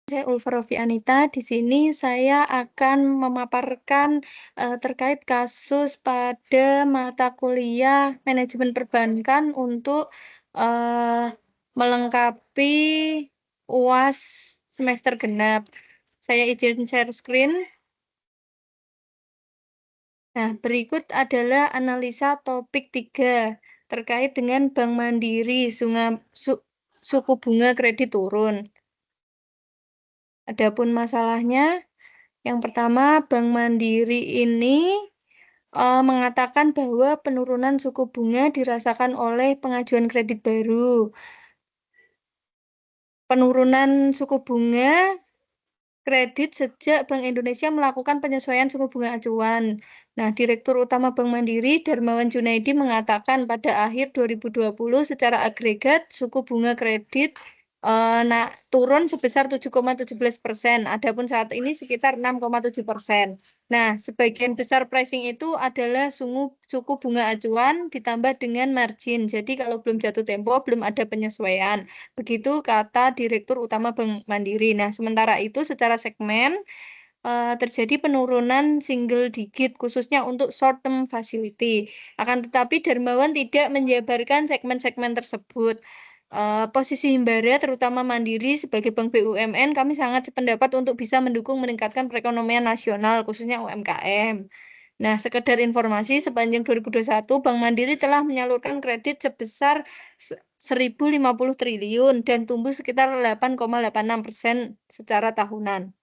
Saya Ulfa Rofianita. Di sini saya akan memaparkan terkait kasus pada mata kuliah manajemen perbankan untuk eh, melengkapi UAS semester genap. Saya izin share screen. Nah, berikut adalah analisa topik 3 terkait dengan Bank Mandiri, suku bunga kredit turun. Adapun masalahnya, yang pertama, Bank Mandiri ini mengatakan bahwa penurunan suku bunga dirasakan oleh pengajuan kredit baru. Penurunan suku bunga kredit sejak Bank Indonesia melakukan penyesuaian suku bunga acuan. Nah, Direktur Utama Bank Mandiri Darmawan Junaidi mengatakan pada akhir 2020 secara agregat suku bunga kredit turun sebesar 7,17%. Adapun saat ini sekitar 6,7%. Nah, sebagian besar pricing itu adalah suku bunga acuan ditambah dengan margin. Jadi kalau belum jatuh tempo, belum ada penyesuaian. Begitu kata Direktur Utama Bank Mandiri. Nah, sementara itu secara segmen terjadi penurunan single digit khususnya untuk short term facility. Akan tetapi Darmawan tidak menjabarkan segmen-segmen tersebut. Posisi Himbara terutama Mandiri sebagai bank BUMN kami sangat sependapat untuk bisa mendukung meningkatkan perekonomian nasional khususnya UMKM. Nah, sekedar informasi, sepanjang 2021, Bank Mandiri telah menyalurkan kredit sebesar 1.050 triliun dan tumbuh sekitar 8,86% secara tahunan.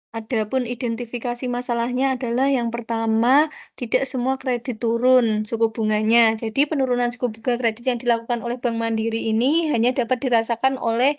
Adapun identifikasi masalahnya adalah yang pertama, tidak semua kredit turun suku bunganya. Jadi penurunan suku bunga kredit yang dilakukan oleh Bank Mandiri ini hanya dapat dirasakan oleh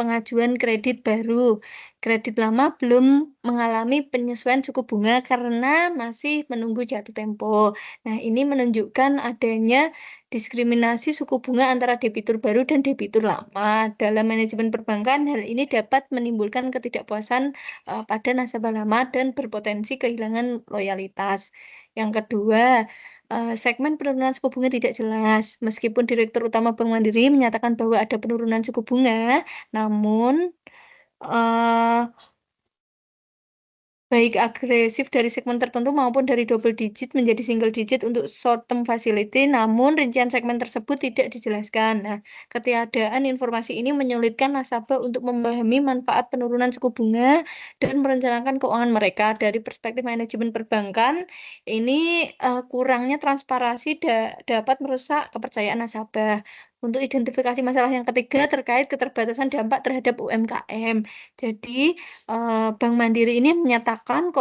pengajuan kredit baru. Kredit lama belum mengalami penyesuaian suku bunga karena masih menunggu jatuh tempo. Nah, ini menunjukkan adanya diskriminasi suku bunga antara debitur baru dan debitur lama. Dalam manajemen perbankan, hal ini dapat menimbulkan ketidakpuasan pada nasabah lama dan berpotensi kehilangan loyalitas. Yang kedua, segmen penurunan suku bunga tidak jelas. Meskipun Direktur Utama Bank Mandiri menyatakan bahwa ada penurunan suku bunga, namun uh, baik agresif dari segmen tertentu maupun dari double digit menjadi single digit untuk short term facility, namun rincian segmen tersebut tidak dijelaskan. Nah, ketiadaan informasi ini menyulitkan nasabah untuk memahami manfaat penurunan suku bunga dan merencanakan keuangan mereka. Dari perspektif manajemen perbankan, ini kurangnya transparansi dapat merusak kepercayaan nasabah. Untuk identifikasi masalah yang ketiga terkait keterbatasan dampak terhadap UMKM. Jadi, Bank Mandiri ini menyatakan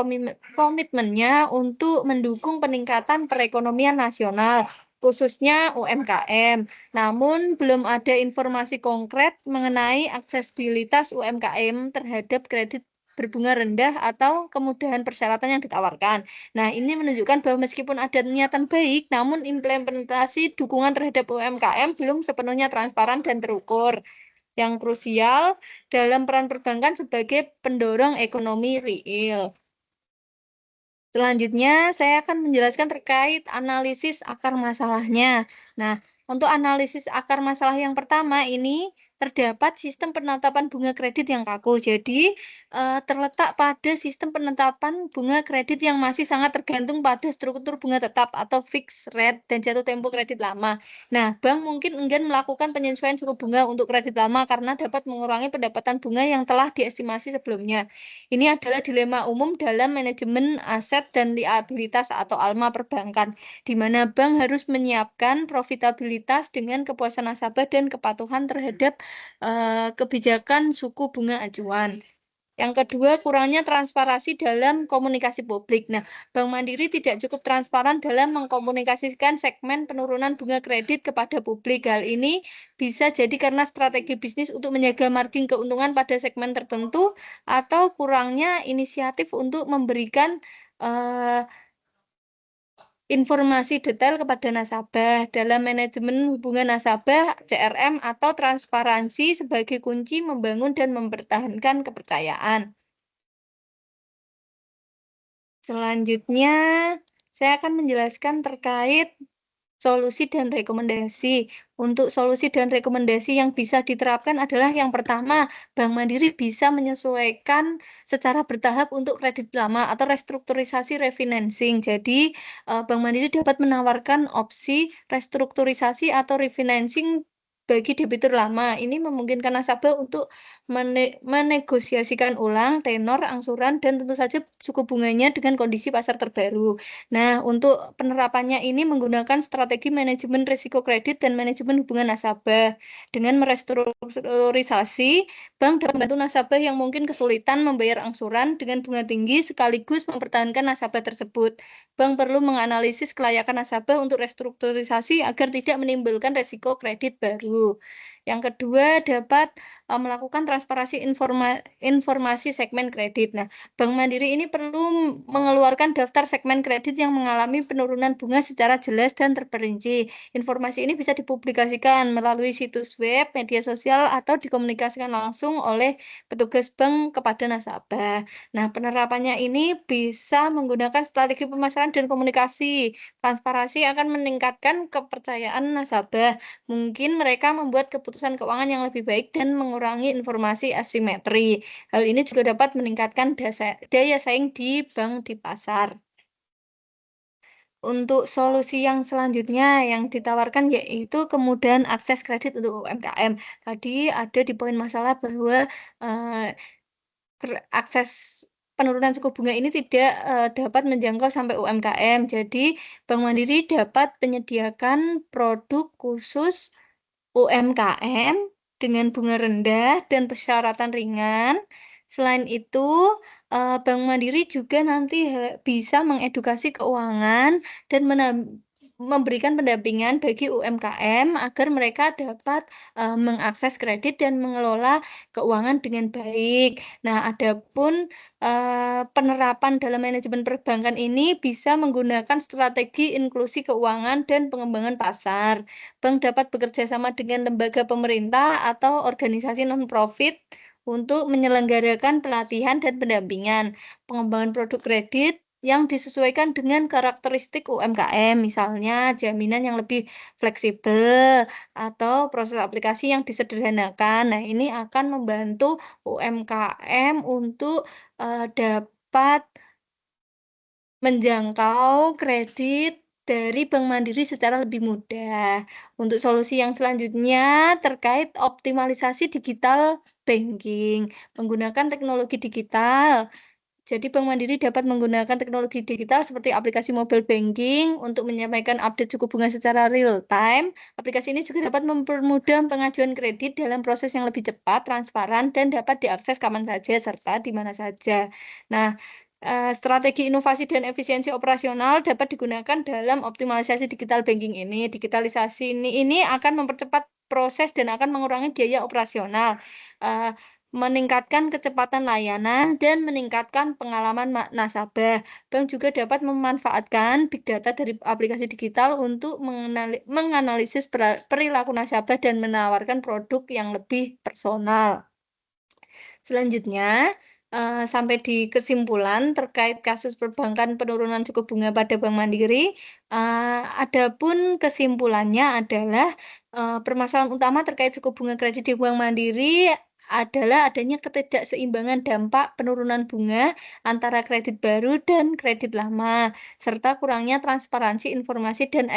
komitmennya untuk mendukung peningkatan perekonomian nasional, khususnya UMKM. Namun, belum ada informasi konkret mengenai aksesibilitas UMKM terhadap kredit berbunga rendah atau kemudahan persyaratan yang ditawarkan. Nah, ini menunjukkan bahwa meskipun ada niatan baik, namun implementasi dukungan terhadap UMKM belum sepenuhnya transparan dan terukur. Yang krusial dalam peran perbankan sebagai pendorong ekonomi real. Selanjutnya, saya akan menjelaskan terkait analisis akar masalahnya. Nah, untuk analisis akar masalah yang pertama ini terdapat sistem penetapan bunga kredit yang kaku. Jadi, terletak pada sistem penetapan bunga kredit yang masih sangat tergantung pada struktur bunga tetap atau fixed rate dan jatuh tempo kredit lama. Nah, bank mungkin enggan melakukan penyesuaian suku bunga untuk kredit lama karena dapat mengurangi pendapatan bunga yang telah diestimasi sebelumnya. Ini adalah dilema umum dalam manajemen aset dan liabilitas atau ALMA perbankan, di mana bank harus menyiapkan profitabilitas dengan kepuasan nasabah dan kepatuhan terhadap kebijakan suku bunga acuan. Yang kedua, kurangnya transparansi dalam komunikasi publik. Nah, Bank Mandiri tidak cukup transparan dalam mengkomunikasikan segmen penurunan bunga kredit kepada publik. Hal ini bisa jadi karena strategi bisnis untuk menjaga margin keuntungan pada segmen tertentu atau kurangnya inisiatif untuk memberikan uh, informasi detail kepada nasabah dalam manajemen hubungan nasabah CRM atau transparansi sebagai kunci membangun dan mempertahankan kepercayaan. Selanjutnya, saya akan menjelaskan terkait Solusi dan rekomendasi. Untuk solusi dan rekomendasi yang bisa diterapkan adalah yang pertama, Bank Mandiri bisa menyesuaikan secara bertahap untuk kredit lama atau restrukturisasi refinancing. Jadi, Bank Mandiri dapat menawarkan opsi restrukturisasi atau refinancing bagi debitur lama. Ini memungkinkan nasabah untuk menegosiasikan ulang tenor, angsuran, dan tentu saja suku bunganya dengan kondisi pasar terbaru. Nah, untuk penerapannya ini menggunakan strategi manajemen risiko kredit dan manajemen hubungan nasabah. Dengan merestrukturisasi, bank dapat membantu nasabah yang mungkin kesulitan membayar angsuran dengan bunga tinggi sekaligus mempertahankan nasabah tersebut. Bank perlu menganalisis kelayakan nasabah untuk restrukturisasi agar tidak menimbulkan risiko kredit baru. Yang kedua, dapat melakukan transparansi informasi segmen kredit. Nah, Bank Mandiri ini perlu mengeluarkan daftar segmen kredit yang mengalami penurunan bunga secara jelas dan terperinci. Informasi ini bisa dipublikasikan melalui situs web, media sosial, atau dikomunikasikan langsung oleh petugas bank kepada nasabah. Nah, penerapannya ini bisa menggunakan strategi pemasaran dan komunikasi. Transparansi akan meningkatkan kepercayaan nasabah. Mungkin mereka membuat keputusan keuangan yang lebih baik dan mengurangi informasi asimetri. Hal ini juga dapat meningkatkan daya saing di bank di pasar. Untuk solusi yang selanjutnya yang ditawarkan yaitu kemudahan akses kredit untuk UMKM. Tadi ada di poin masalah bahwa, eee, akses penurunan suku bunga ini tidak, dapat menjangkau sampai UMKM. Jadi, Bank Mandiri dapat menyediakan produk khusus UMKM dengan bunga rendah dan persyaratan ringan. Selain itu, Bank Mandiri juga nanti bisa mengedukasi keuangan dan memberikan pendampingan bagi UMKM agar mereka dapat, mengakses kredit dan mengelola keuangan dengan baik. Nah, adapun, penerapan dalam manajemen perbankan ini bisa menggunakan strategi inklusi keuangan dan pengembangan pasar. Bank dapat bekerja sama dengan lembaga pemerintah atau organisasi non-profit untuk menyelenggarakan pelatihan dan pendampingan, pengembangan produk kredit yang disesuaikan dengan karakteristik UMKM, misalnya jaminan yang lebih fleksibel atau proses aplikasi yang disederhanakan. Nah, ini akan membantu UMKM untuk dapat menjangkau kredit dari Bank Mandiri secara lebih mudah. Untuk solusi yang selanjutnya terkait optimalisasi digital banking, menggunakan teknologi digital. Jadi Bank Mandiri dapat menggunakan teknologi digital seperti aplikasi mobile banking untuk menyampaikan update suku bunga secara real time. Aplikasi ini juga dapat mempermudah pengajuan kredit dalam proses yang lebih cepat, transparan, dan dapat diakses kapan saja serta di mana saja. Nah, strategi inovasi dan efisiensi operasional dapat digunakan dalam optimalisasi digital banking ini. Digitalisasi ini akan mempercepat proses dan akan mengurangi biaya operasional. Eee, Meningkatkan kecepatan layanan dan meningkatkan pengalaman nasabah. Bank juga dapat memanfaatkan big data dari aplikasi digital untuk menganalisis perilaku nasabah dan menawarkan produk yang lebih personal. Selanjutnya, sampai di kesimpulan terkait kasus perbankan penurunan suku bunga pada Bank Mandiri, adapun kesimpulannya adalah, permasalahan utama terkait suku bunga kredit di Bank Mandiri adalah adanya ketidakseimbangan dampak penurunan bunga antara kredit baru dan kredit lama, serta kurangnya transparansi informasi dan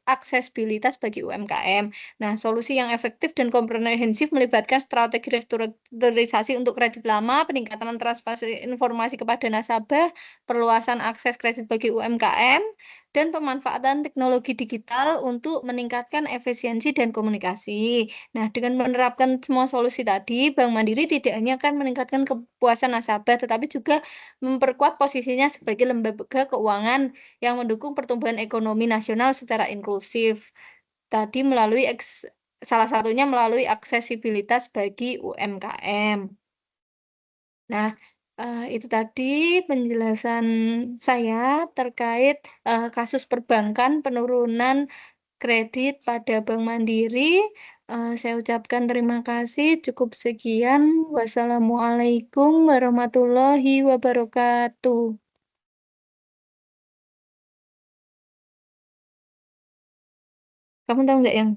aksesibilitas bagi UMKM. Nah, solusi yang efektif dan komprehensif melibatkan strategi restrukturisasi untuk kredit lama, peningkatan transparansi informasi kepada nasabah, perluasan akses kredit bagi UMKM, dan pemanfaatan teknologi digital untuk meningkatkan efisiensi dan komunikasi. Nah, dengan menerapkan semua solusi tadi, Bank Mandiri tidak hanya akan meningkatkan kepuasan nasabah, tetapi juga memperkuat posisinya sebagai lembaga keuangan yang mendukung pertumbuhan ekonomi nasional secara inklusif. Tadi salah satunya melalui aksesibilitas bagi UMKM. Nah, itu tadi penjelasan saya terkait, kasus perbankan penurunan kredit pada Bank Mandiri. Saya ucapkan terima kasih, cukup sekian. Wassalamualaikum warahmatullahi wabarakatuh. Kamu tahu nggak yang